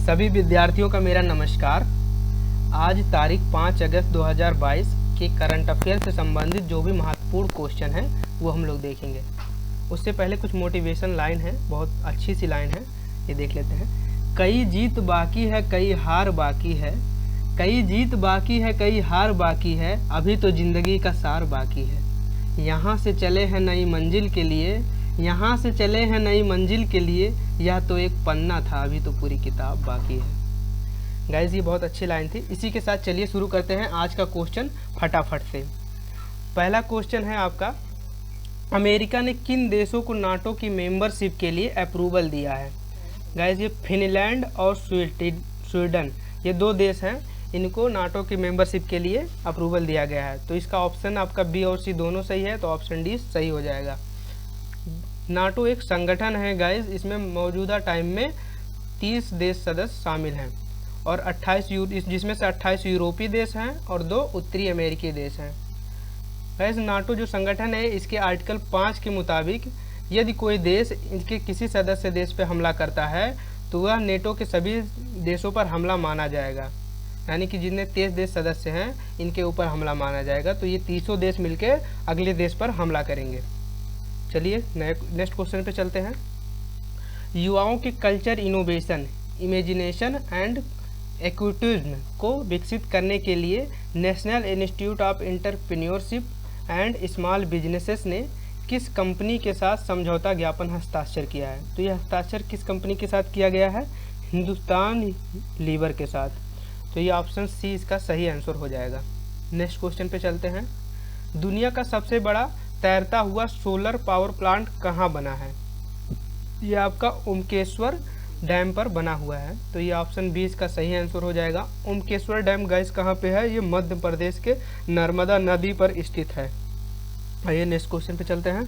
सभी विद्यार्थियों का मेरा नमस्कार। आज तारीख 5 अगस्त 2022 के करंट अफेयर से संबंधित जो भी महत्वपूर्ण क्वेश्चन है वो हम लोग देखेंगे। उससे पहले कुछ मोटिवेशन लाइन है, बहुत अच्छी सी लाइन है, ये देख लेते हैं। कई जीत बाकी है, कई हार बाकी है, कई जीत बाकी है, कई हार बाकी है, अभी तो जिंदगी का सार बाकी है। यहाँ से चले हैं नई मंजिल के लिए, यहाँ से चले हैं नई मंजिल के लिए, यह तो एक पन्ना था, अभी तो पूरी किताब बाकी है। गाइज, ये बहुत अच्छी लाइन थी। इसी के साथ चलिए शुरू करते हैं आज का क्वेश्चन फटाफट से। पहला क्वेश्चन है आपका, अमेरिका ने किन देशों को नाटो की मेंबरशिप के लिए अप्रूवल दिया है? गाइज, ये फिनलैंड और स्वीडन, ये दो देश हैं, इनको नाटो की मेंबरशिप के लिए अप्रूवल दिया गया है। तो इसका ऑप्शन आपका बी और सी दोनों सही है, तो ऑप्शन डी सही हो जाएगा। नाटो एक संगठन है गाइज, इसमें मौजूदा टाइम में 30 देश सदस्य शामिल हैं और 28 जिसमें से 28 यूरोपीय देश हैं और 2 उत्तरी अमेरिकी देश हैं। गाइज, नाटो जो संगठन है, इसके आर्टिकल 5 के मुताबिक यदि कोई देश इनके किसी सदस्य देश पर हमला करता है तो वह नेटो के सभी देशों पर हमला माना जाएगा, यानी कि जितने 23 देश सदस्य हैं इनके ऊपर हमला माना जाएगा। तो ये 30 देश मिलकर अगले देश पर हमला करेंगे। चलिए नेक्स्ट क्वेश्चन पे चलते हैं। युवाओं के culture, innovation, imagination and activism को विकसित करने के लिए national institute of entrepreneurship and small businesses ने किस कंपनी के साथ समझौता ज्ञापन हस्ताक्षर किया है? तो यह हस्ताक्षर किस कंपनी के साथ किया गया है? हिंदुस्तान लीवर के साथ। तो ये ऑप्शन सी इसका सही आंसर हो जाएगा। नेक्स्ट क्वेश्चन पे चलते हैं। दुनिया का सबसे बड़ा तैरता हुआ सोलर पावर प्लांट कहाँ बना है? ये आपका ओमकेश्वर डैम पर बना हुआ है, तो ये ऑप्शन बी इसका सही आंसर हो जाएगा। ओमकेश्वर डैम गाइस कहाँ पे है? ये मध्य प्रदेश के नर्मदा नदी पर स्थित है। आइए नेक्स्ट क्वेश्चन पे चलते हैं।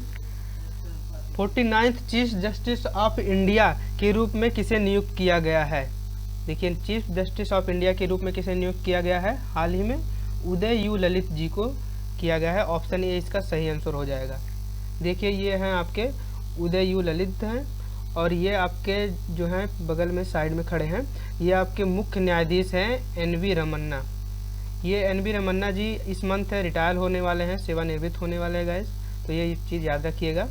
49th chief justice of India के रूप में किसे नियुक्त किया गया है? देखिए, चीफ जस्टिस ऑफ इंडिया के रूप में किसे नियुक्त किया गया है? हाल ही में उदय यू ललित जी को किया गया है। ऑप्शन ए इसका सही आंसर हो जाएगा। देखिए, ये हैं आपके उदय यू ललित हैं और ये आपके जो हैं बगल में साइड में खड़े हैं, ये आपके मुख्य न्यायाधीश हैं एन.वी. रमन्ना। ये एन.वी. रमन्ना जी इस मंथ रिटायर होने वाले हैं, सेवानिवृत्त होने वाले हैं गाइस, तो ये चीज़ याद रखिएगा।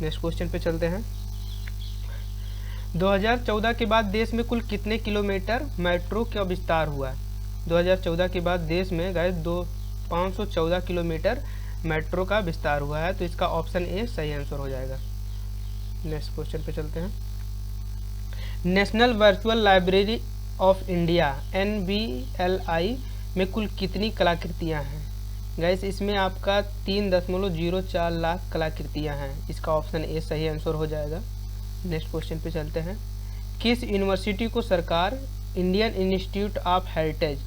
नेक्स्ट क्वेश्चन पे चलते हैं। 2014 के बाद देश में कुल कितने किलोमीटर मेट्रो का विस्तार हुआ है? 2014 के बाद देश में गाइस 514 किलोमीटर मेट्रो का विस्तार हुआ है, तो इसका ऑप्शन ए सही आंसर हो जाएगा। नेक्स्ट क्वेश्चन पे चलते हैं। National virtual library of India NVLI में कुल कितनी कलाकृतियां हैं? गाइस, इसमें आपका 3.04 लाख कलाकृतियां हैं, इसका ऑप्शन ए सही आंसर हो जाएगा। नेक्स्ट क्वेश्चन पे चलते हैं। किस यूनिवर्सिटी को सरकार Indian institute of heritage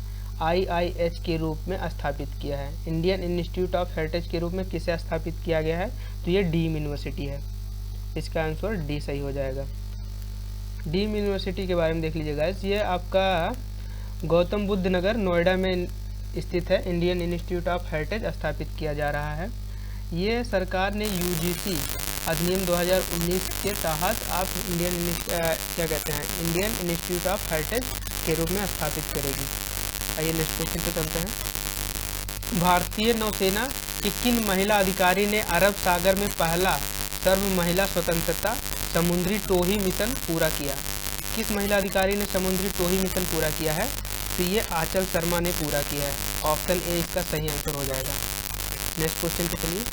IIH के रूप में स्थापित किया है? इंडियन इंस्टीट्यूट ऑफ हेरिटेज के रूप में किसे स्थापित किया गया है? तो ये डीम यूनिवर्सिटी है, इसका आंसर डी सही हो जाएगा। डीम यूनिवर्सिटी के बारे में देख लीजिएगा। ये आपका गौतम बुद्ध नगर नोएडा में स्थित है। इंडियन इंस्टीट्यूट ऑफ हेरिटेज स्थापित किया जा रहा है। ये सरकार ने UGC अधिनियम 2019 के तहत आप इंडियन इंस्टीट्यूट ऑफ हेरिटेज के रूप में स्थापित करेगी। आइए नेक्स्ट क्वेश्चन पे चलते हैं। भारतीय नौसेना की किन महिला अधिकारी ने अरब सागर में पहला सर्व महिला स्वतंत्रता समुद्री टोही मिशन पूरा किया? किस महिला अधिकारी ने समुद्री टोही मिशन पूरा किया है? तो ये आंचल शर्मा ने पूरा किया है। ऑप्शन ए इसका सही आंसर हो जाएगा। नेक्स्ट क्वेश्चन पे चलिए।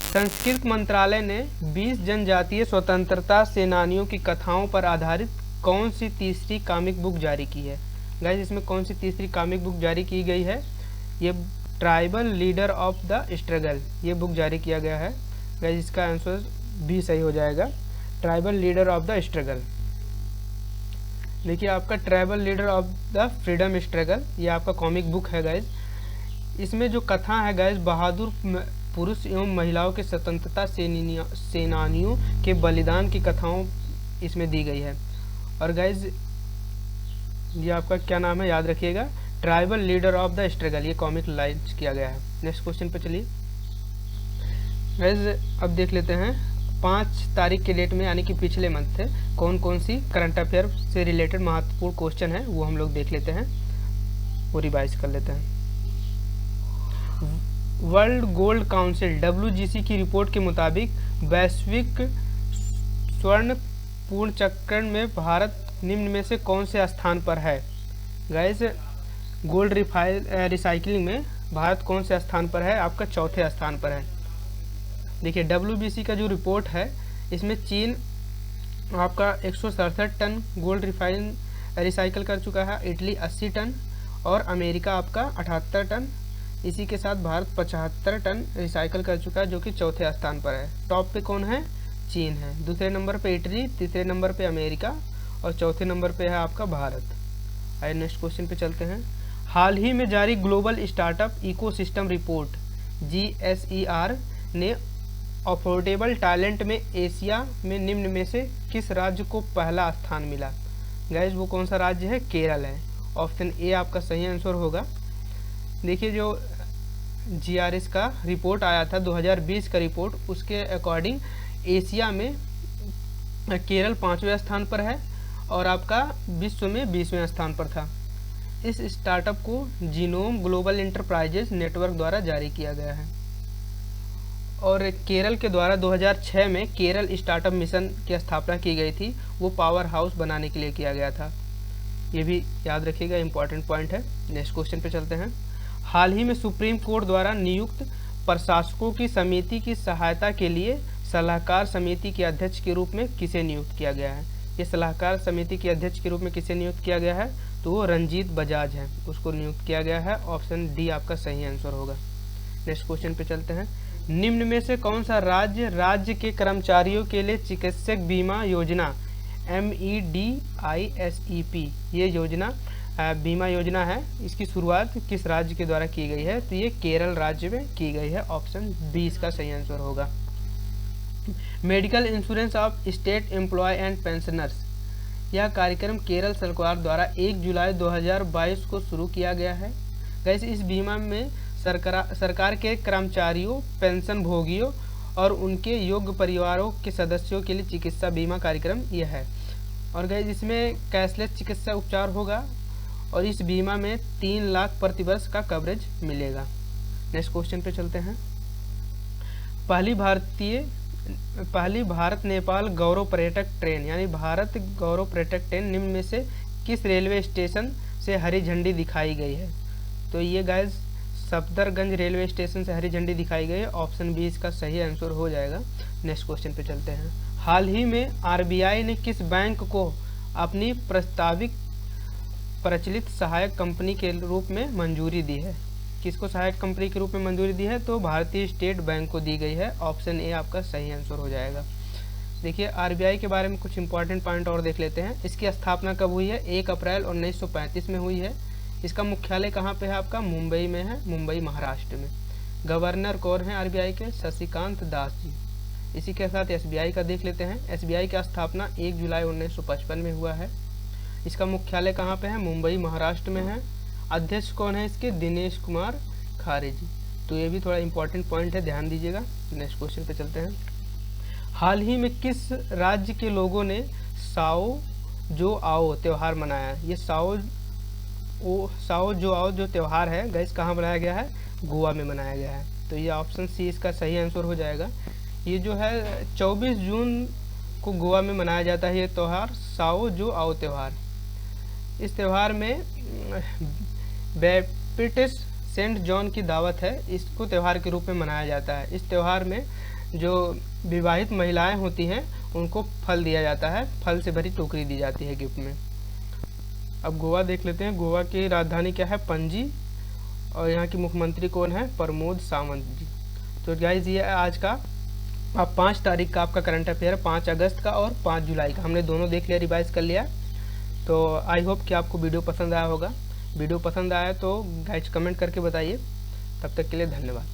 संस्कृत मंत्रालय ने 20 जनजातीय स्वतंत्रता सेनानियों की कथाओं पर आधारित कौन सी तीसरी कॉमिक बुक जारी की है? गाइस, इसमें कौन सी तीसरी कॉमिक बुक जारी की गई है? ये tribal leader of the struggle, ये बुक जारी किया गया है। गाइस, इसका आंसर भी सही हो जाएगा, tribal leader of the struggle. देखिए, आपका tribal leader of the freedom struggle, ये आपका कॉमिक बुक है गाइस। इसमें जो कथा है गाइस, बहादुर पुरुष एवं महिलाओं के स्वतंत्रता सेनानियों के बलिदान की कथाओं इसमें दी गई है। और गाइस, ये आपका क्या नाम है याद रखिएगा, tribal leader of the struggle, ये कॉमिक लॉन्च किया गया है। नेक्स्ट क्वेश्चन पे चलिए। गाइस, अब देख लेते हैं 5 तारीख के डेट में यानी कि पिछले मंथ थे कौन कौन सी करंट अफेयर से रिलेटेड महत्वपूर्ण क्वेश्चन है वो हम लोग देख लेते हैं, वो रिवाइज कर लेते हैं। वर्ल्ड गोल्ड काउंसिल WGC की रिपोर्ट के मुताबिक वैश्विक स्वर्ण पूर्ण चक्रण में भारत निम्न में से कौन से स्थान पर है। गाइस गोल्ड रिसाइकलिंग में भारत कौन से स्थान पर है, आपका चौथे स्थान पर है। देखिए WBC का जो रिपोर्ट है इसमें चीन आपका 167 टन गोल्ड रिसाइकल कर चुका है, इटली 80 टन और अमेरिका आपका 78 टन। इसी के साथ भारत 75 टन रिसाइकल कर चुका है जो कि चौथे स्थान पर है। टॉप पे कौन है, चीन है, दूसरे नंबर पे इटली, तीसरे नंबर पे अमेरिका और चौथे नंबर पे है आपका भारत। आइए नेक्स्ट क्वेश्चन पे चलते हैं। हाल ही में जारी global startup ecosystem report GSER ने अफोर्डेबल टैलेंट में एशिया में निम्न में से किस राज्य को पहला स्थान मिला। गाइस वो कौन सा राज्य है, केरल है। ऑप्शन ए आपका सही आंसर होगा। देखिए जो GRS का रिपोर्ट आया था 2020 का रिपोर्ट, उसके अकॉर्डिंग एशिया में केरल 5वें स्थान पर है और आपका विश्व में 20वें स्थान पर था। इस स्टार्टअप को जीनोम ग्लोबल इंटरप्राइजेज नेटवर्क द्वारा जारी किया गया है और केरल के द्वारा 2006 में केरल स्टार्टअप मिशन की स्थापना की गई थी, वो पावर हाउस बनाने के लिए किया गया था। ये भी याद रखिएगा, इंपॉर्टेंट पॉइंट है। नेक्स्ट क्वेश्चन पे चलते हैं। हाल ही में सुप्रीम कोर्ट द्वारा नियुक्त प्रशासकों की समिति की सहायता के लिए सलाहकार समिति के अध्यक्ष के रूप में किसे नियुक्त किया गया है। ये सलाहकार समिति के अध्यक्ष के रूप में किसे नियुक्त किया गया है, तो वो रंजीत बजाज है, उसको नियुक्त किया गया है। ऑप्शन डी आपका सही आंसर होगा। नेक्स्ट क्वेश्चन पे चलते हैं। निम्न में से कौन सा राज्य के कर्मचारियों के लिए चिकित्सक बीमा योजना MEDISEP ये योजना बीमा योजना है, इसकी शुरुआत किस राज्य के द्वारा की गई है, तो ये केरल राज्य में की गई है। ऑप्शन बी इसका सही आंसर होगा। Medical insurance of state employ and pensioners, यह कार्यक्रम केरल सरकार द्वारा 1 जुलाई 2022 को शुरू किया गया है। गैस इस बीमा में सरकार के कर्मचारियों, पेंशन भोगियों और उनके योग्य परिवारों के सदस्यों के लिए चिकित्सा बीमा कार्यक्रम यह है। और गैस इसमें कैशलेस चिकित्सा उपचार होगा और इस बीमा में 3 लाख प्रतिवर्ष का कवरेज मिलेगा। नेक्स्ट क्वेश्चन पे चलते हैं। पहली भारत नेपाल गौरव पर्यटक ट्रेन यानी भारत गौरव पर्यटक ट्रेन निम्न में से किस रेलवे स्टेशन से हरी झंडी दिखाई गई है, तो ये गाइस सफदरगंज रेलवे स्टेशन से हरी झंडी दिखाई गई है। ऑप्शन बी इसका सही आंसर हो जाएगा। नेक्स्ट क्वेश्चन पे चलते हैं। हाल ही में RBI ने किस बैंक को अपनी प्रस्तावित प्रचलित सहायक कंपनी के रूप में मंजूरी दी है। किसको सहायक कंपनी के रूप में मंजूरी दी है, तो भारतीय स्टेट बैंक को दी गई है। ऑप्शन ए आपका सही आंसर हो जाएगा। देखिए RBI के बारे में कुछ इंपॉर्टेंट पॉइंट और देख लेते हैं। इसकी स्थापना कब हुई है, 1 अप्रैल 1935 में हुई है। इसका मुख्यालय कहाँ पे है, आपका मुंबई में है, मुंबई महाराष्ट्र में। गवर्नर कौन है RBI के, शशिकांत दास जी। इसी के साथ SBI का देख लेते हैं। SBI की स्थापना 1 जुलाई 1955 में हुआ है। इसका मुख्यालय कहाँ पे है, मुंबई महाराष्ट्र में है। अध्यक्ष कौन है इसके, दिनेश कुमार खारे जी। तो ये भी थोड़ा इंपॉर्टेंट पॉइंट है, ध्यान दीजिएगा। नेक्स्ट क्वेश्चन पे चलते हैं। हाल ही में किस राज्य के लोगों ने साओ जो आओ त्यौहार मनाया है। ये साओ जो आओ जो त्यौहार है गैस कहाँ मनाया गया है, गोवा में मनाया गया है। तो ये ऑप्शन सी इसका सही आंसर हो जाएगा। ये जो है 24 जून को गोवा में मनाया जाता है ये त्यौहार, साओ जो आओ त्यौहार। इस त्यौहार में बैप्टिस्ट सेंट जॉन की दावत है, इसको त्यौहार के रूप में मनाया जाता है। इस त्यौहार में जो विवाहित महिलाएं होती हैं उनको फल दिया जाता है, फल से भरी टोकरी दी जाती है गिफ्ट में। अब गोवा देख लेते हैं। गोवा की राजधानी क्या है, पणजी, और यहाँ की मुख्यमंत्री कौन है, प्रमोद सावंत जी। तो गाइज ये आज का अब 5 तारीख का आपका करंट अफेयर, 5 अगस्त का और 5 जुलाई का हमने दोनों देख लिया, रिवाइज कर लिया। तो आई होप कि आपको वीडियो पसंद आया होगा। वीडियो पसंद आया तो गाइज कमेंट करके बताइए। तब तक के लिए धन्यवाद।